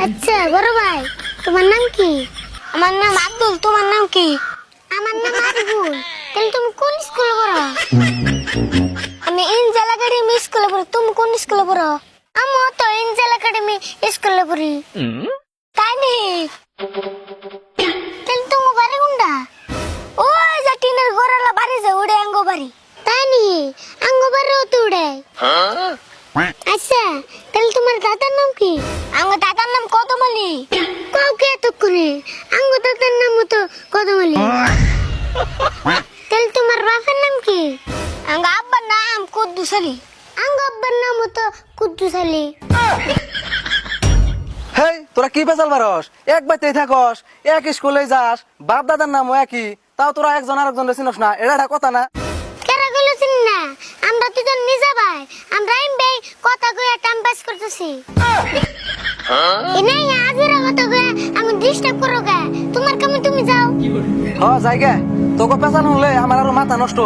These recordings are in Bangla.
আচ্ছা বড় ভাই, তোমার নাম কি? আমার নাম আব্দুল। তোমার নাম কি? আমার নাম আরিফুল। তাহলে তুমি কোন স্কুলে পড়ো? আমি এঞ্জেল একাডেমি স্কুলে পড়ি। তুমি কোন স্কুলে পড়ো? আমি তো এঞ্জেল একাডেমি স্কুলে পড়ি। তাই নি? তাহলে তুমি বাড়ি কোনটা? ওই যে টিনের ঘরওয়ালা বাড়ি, যে ওড়ে আঙ্গ বাড়ি। তাই নি? আঙ্গ বাড়িও তো ওড়ে। আচ্ছা, তাহলে তোমার দাদার নাম কি? আমার দাদার নাম কদমালি। কাউকে এত করে আমার দাদার নাম তো কদমালি। তাহলে তোমার বাবার নাম কি? আমার আব্বার নাম কুদ্দুস আলী। আমার আব্বার নাম তো কুদ্দুস আলী। হেই, তোরা কি বেজাল মারস? এক বাইতেই থাকস, এক স্কুলে যাস, বাপ দাদার নামও একই, তাও তোরা একজন আরেকজন চিনস না, এটা একটা কথা না? কেরা গুলো চিনি না, আমরা দুজন নিজে ভাই। আমরা এমবে কথা কইয়া টাইম পাস করতেছি। এনে আজিরা কথা কইয়া আমি ডিস্টার্ব করো গে। তোমার কামে তুমি যাও। যাই গে, তোকে পেঁচাল হলে আমার আরো মাথা নষ্ট।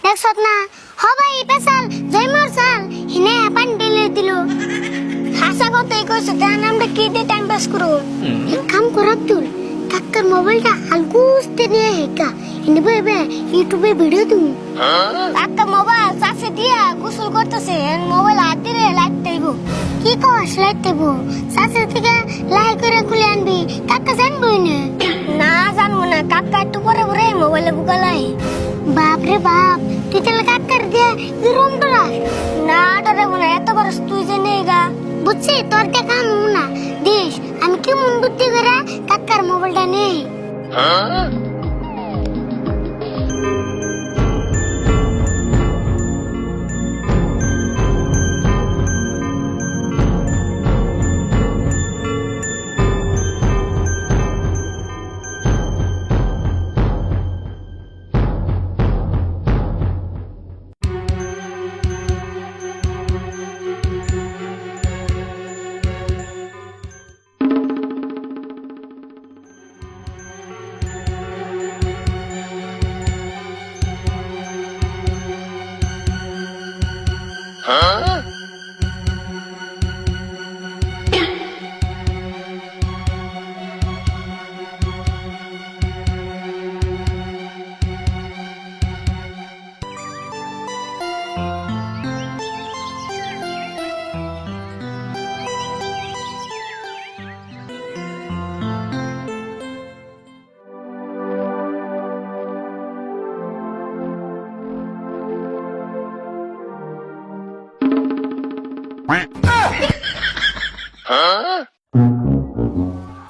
দেখছত না, হবাই পেছাল জয়মর সাল হিনে পান ঢেলে দিল। হাসা কথাই কইছ, তার নামটা কি দিয়ে টাইম পাস করো? এক কাম কর আব্দুল, কাকার মোবাইলটা হালকুস্তে নিয়ে হেকা হিনে বেবে ইউটিউবে ভিডিও দিমু। কাকা মোবাইল চাষে দিয়া গোসল করতেছে, মোবাইল হাত দিলে লাইট দেব। কি কস লাইট দেব? চাষে থেকে লাইট করে খুলে আনবি, কাকা জানবই না। না জানবো না, কাকা একটু পরে পরে মোবাইলে বুকালাই। বাপ রে বাপ, তুই তাহলে কাকার দিয়ে এরম ডরাস? না ডরাবো না, এত বড় তুই যে নেই গা। বুঝছি তোর দেখা আমু না দিস, আমি কেমন বুদ্ধি করে কাকার মোবাইলটা নেই।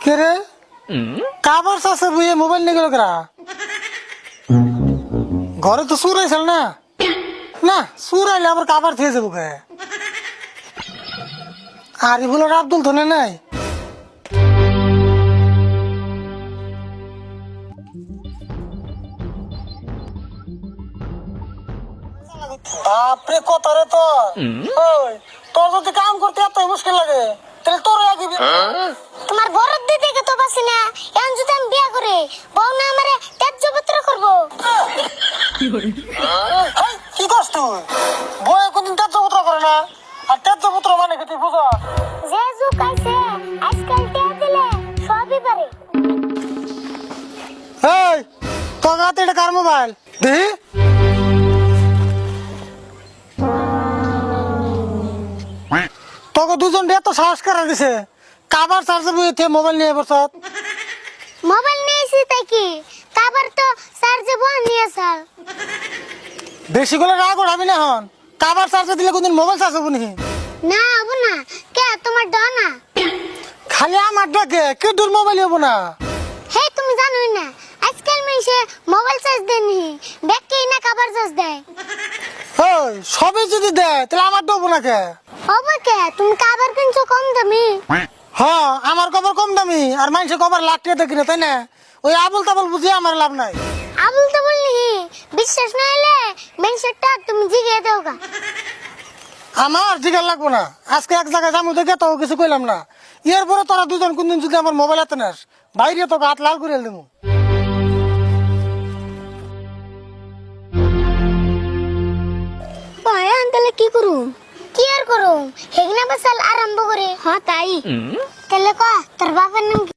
কে রে কাবার চাষে বুঝে মোবাইল নিয়ে গেল কেরা? ঘরে তো সুর আইসাল না? না সুর আইলে আবার কাবার থেকে যাবো কে? আরিফুল আর আব্দুল ধনে নাই? বাপরে কত রে তোর! ওই তোর যদি কাম করতে এত মুশকিল লাগে তাহলে তোর আগে তোমার বড় দিদি কে তো বাসি না, এখন যদি আমি বিয়া করে বউ না আমারে ত্যায্যপত্র করবো। কি করছ তুই? বই কোনদিন ত্যায্যপুত্র করে না, আর ত্যায্যপুত্র মানে কি তুই বুঝা? যে যুগ আইছে আজকাল টিয়া দিলে সবই পারে। এই তোর হাতে এটা কার মোবাইল দেখি? তোকে দুজন এত সাহস করা দিছে, কাবার চার্জার বুঝে মোবাইল নিয়ে বসত? মোবাইল নিয়েছি তাই কি, কাবার তো চার্জে বল নিয়ে স্যার। বেশি করে রাগ উঠাবি না হন, কাবার চার্জার দিলে কোনদিন মোবাইল চার্জ হবো নাকি? না হবো না, কে তোমার ড না? খালি আমার ডাকে কে দূর মোবাইল হবো না? হে তুমি জানোই না আজকাল মেশে মোবাইল চার্জ দেনি, ব্যাগকে না কাবার চার্জ দেয়। ওই সবই যদি দেয় তাহলে আমার দেবো না কে? হবে কে, তুমি কাবার কিনছো কম দামি। হ্যাঁ আমার কবর কম দামি, আর মানুষের কবর লাখ টাকা দেখি না, তাই না? ওই আবুল তাবুল বুঝিয়ে আমার লাভ নাই। আবুল তো বললি বিশ্বাস না হলে মেনসেটটা তুমি জিগে দাও গা। আমার জিগার লাগবো না, আজকে এক জায়গায় যাবো দেখে তো কিছু কইলাম না। এরপরে তোরা দুজন কোনদিন যদি আমার মোবাইল হাতে নেস, বাইরে তোকে হাত লাল করে দেবো। কি করুম কি আর করুম হেগনা পেশাল আরম্ভ করে হ তাই তাহলে ক তোর বাবার নাম কি?